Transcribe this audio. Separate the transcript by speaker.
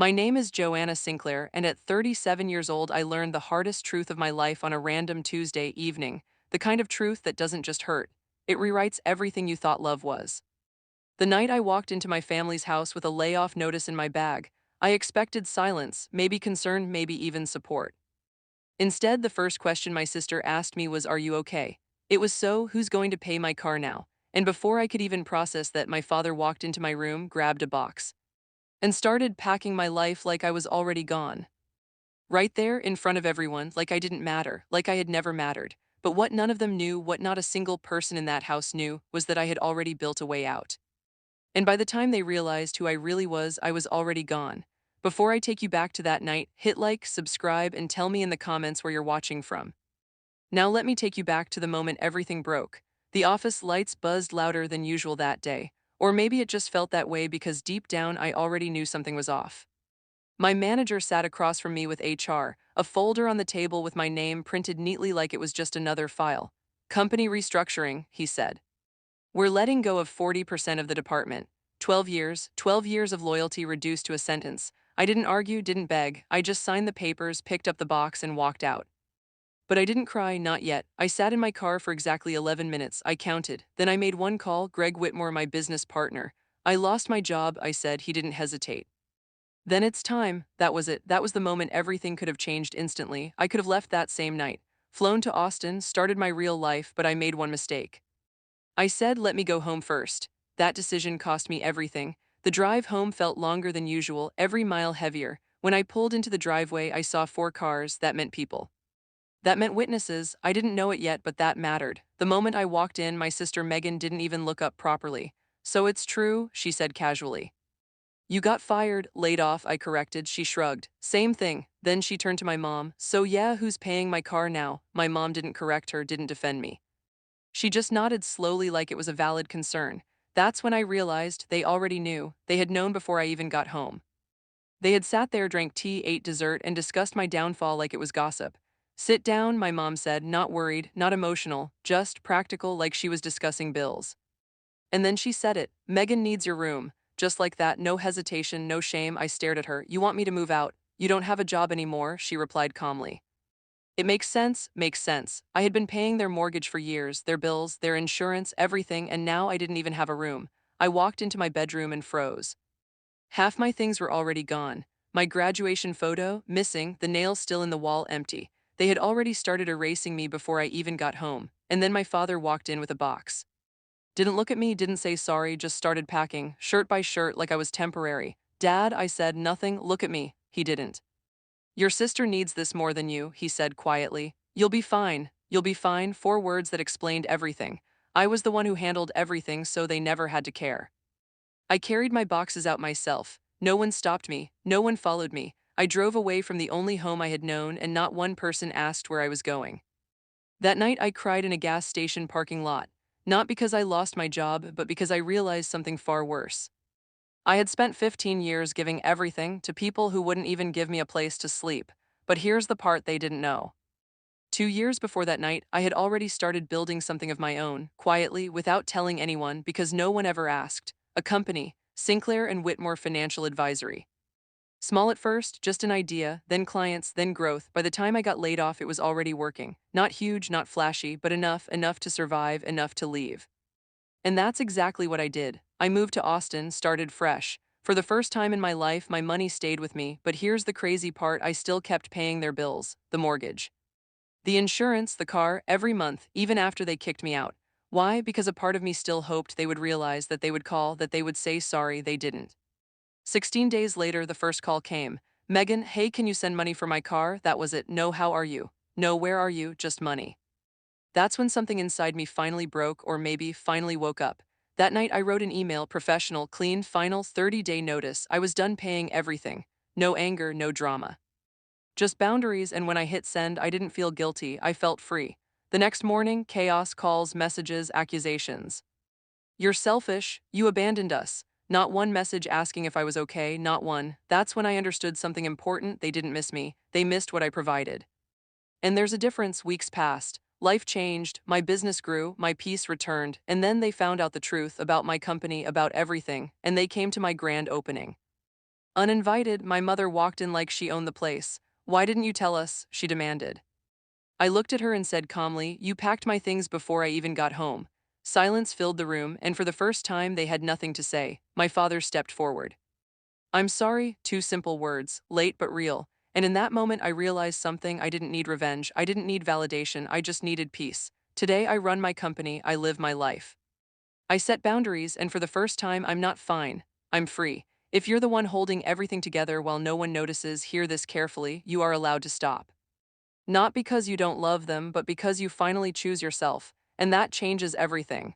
Speaker 1: My name is Joanna Sinclair, and at 37 years old, I learned the hardest truth of my life on a random Tuesday evening, the kind of truth that doesn't just hurt, it rewrites everything you thought love was. The night I walked into my family's house with a layoff notice in my bag, I expected silence, maybe concern, maybe even support. Instead, the first question my sister asked me was, "Are you okay?" It was, "So, who's going to pay my car now?" And before I could even process that, my father walked into my room, grabbed a box, and started packing my life like I was already gone. Right there, in front of everyone, like I didn't matter, like I had never mattered. But what none of them knew, what not a single person in that house knew, was that I had already built a way out. And by the time they realized who I was already gone. Before I take you back to that night, hit like, subscribe, and tell me in the comments where you're watching from. Now let me take you back to the moment everything broke. The office lights buzzed louder than usual that day. Or maybe it just felt that way because deep down I already knew something was off. My manager sat across from me with HR, a folder on the table with my name printed neatly like it was just another file. "Company restructuring," he said. "We're letting go of 40% of the department. 12 years of loyalty reduced to a sentence." I didn't argue, didn't beg. I just signed the papers, picked up the box, and walked out. But I didn't cry, not yet. I sat in my car for exactly 11 minutes. I counted. Then I made one call, Greg Whitmore, my business partner. "I lost my job," I said. He didn't hesitate. "Then it's time." That was it. That was the moment everything could have changed instantly. I could have left that same night, flown to Austin, started my real life, but I made one mistake. I said, "Let me go home first." That decision cost me everything. The drive home felt longer than usual, every mile heavier. When I pulled into the driveway, I saw 4 cars. That meant people. That meant witnesses. I didn't know it yet, but that mattered. The moment I walked in, my sister Megan didn't even look up properly. "So it's true," she said casually. "You got fired, laid off," I corrected. She shrugged. "Same thing." Then she turned to my mom. "So yeah, who's paying my car now?" My mom didn't correct her, didn't defend me. She just nodded slowly like it was a valid concern. That's when I realized they already knew. They had known before I even got home. They had sat there, drank tea, ate dessert, and discussed my downfall like it was gossip. "Sit down," my mom said, not worried, not emotional, just practical, like she was discussing bills. And then she said it. "Megan needs your room." Just like that, no hesitation, no shame. I stared at her. "You want me to move out? You don't have a job anymore," she replied calmly. "It makes sense, makes sense." I had been paying their mortgage for years, their bills, their insurance, everything, and now I didn't even have a room. I walked into my bedroom and froze. Half my things were already gone. My graduation photo, missing, the nails still in the wall, empty. They had already started erasing me before I even got home. And then my father walked in with a box. Didn't look at me, didn't say sorry, just started packing, shirt by shirt, like I was temporary. "Dad," I said, "nothing, look at me." He didn't. "Your sister needs this more than you," he said quietly. "You'll be fine. You'll be fine." 4 words that explained everything. I was the one who handled everything, so they never had to care. I carried my boxes out myself. No one stopped me. No one followed me. I drove away from the only home I had known, and not one person asked where I was going. That night, I cried in a gas station parking lot. Not because I lost my job, but because I realized something far worse. I had spent 15 years giving everything to people who wouldn't even give me a place to sleep. But here's the part they didn't know. 2 years before that night, I had already started building something of my own, quietly, without telling anyone, because no one ever asked. A company, Sinclair and Whitmore Financial Advisory. Small at first, just an idea, then clients, then growth. By the time I got laid off, it was already working. Not huge, not flashy, but enough to survive, enough to leave. And that's exactly what I did. I moved to Austin, started fresh. For the first time in my life, my money stayed with me, but here's the crazy part: I still kept paying their bills, the mortgage, the insurance, the car, every month, even after they kicked me out. Why? Because a part of me still hoped they would realize, that they would call, that they would say sorry. They didn't. 16 days later, the first call came. "Megan, hey, can you send money for my car?" That was it. No, "How are you?" No, "Where are you?" Just money. That's when something inside me finally broke, or maybe finally woke up. That night, I wrote an email, professional, clean, final 30-day notice. I was done paying everything. No anger, no drama. Just boundaries, and when I hit send, I didn't feel guilty, I felt free. The next morning, chaos, calls, messages, accusations. "You're selfish, you abandoned us." Not one message asking if I was okay, not one. That's when I understood something important: they didn't miss me, they missed what I provided. And there's a difference. Weeks passed. Life changed, my business grew, my peace returned, and then they found out the truth about my company, about everything, and they came to my grand opening. Uninvited, my mother walked in like she owned the place. Why didn't you tell us? She demanded. I looked at her and said calmly, you packed my things before I even got home. Silence filled the room, and for the first time they had nothing to say. My father stepped forward. I'm sorry, two simple words, late but real. And in that moment I realized something. I didn't need revenge, I didn't need validation, I just needed peace. Today I run my company, I live my life. I set boundaries, and for the first time I'm not fine, I'm free. If you're the one holding everything together while no one notices, hear this carefully, you are allowed to stop. Not because you don't love them, but because you finally choose yourself, and that changes everything.